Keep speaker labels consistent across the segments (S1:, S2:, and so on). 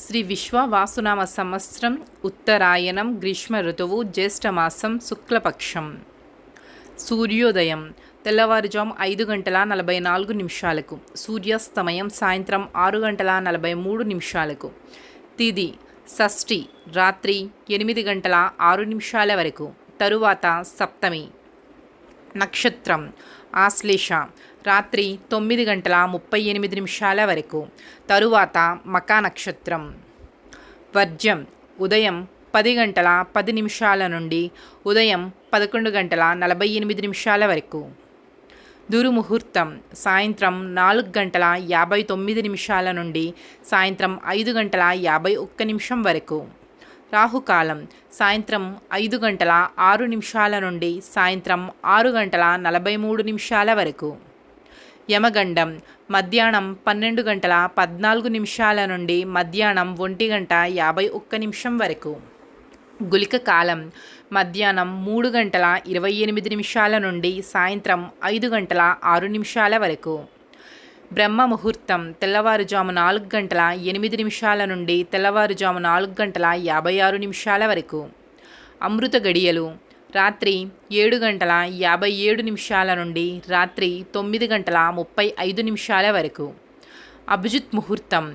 S1: శ్రీ విశ్వవాసునామ సంవత్సరం ఉత్తరాయణం గ్రీష్మ ఋతువు జ్యేష్ఠమాసం శుక్లపక్షం. సూర్యోదయం తెల్లవారుజాము 5:44 సూర్యాస్తమయం సాయంత్రం 6:43. తిథి షష్ఠి రాత్రి 8:06 వరకు. తరువాత సప్తమి. నక్షత్రం ఆశ్లేష రాత్రి 9:38 వరకు. తరువాత మకా నక్షత్రం. వర్జ్యం ఉదయం 10:10 నుండి ఉదయం 11:48 వరకు. దుర్ముహూర్తం సాయంత్రం 4:59 నుండి సాయంత్రం 5:51 వరకు. రాహుకాలం సాయంత్రం 5:06 నుండి సాయంత్రం 6:43 వరకు. యమగండం మధ్యాహ్నం 12:14 నుండి మధ్యాహ్నం 1:51 వరకు. గుళిక కాలం మధ్యాహ్నం 3:28 నుండి సాయంత్రం 5:06 వరకు. బ్రహ్మ ముహూర్తం తెల్లవారుజాము 4:08 నుండి తెల్లవారుజాము 4:56 వరకు. అమృత గడియలు రాత్రి 7:57 నుండి రాత్రి 9:35 వరకు. అభిజిత్ ముహూర్తం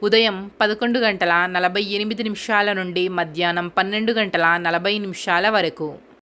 S1: ఉదయం 11:48 నుండి మధ్యాహ్నం 12:40 వరకు.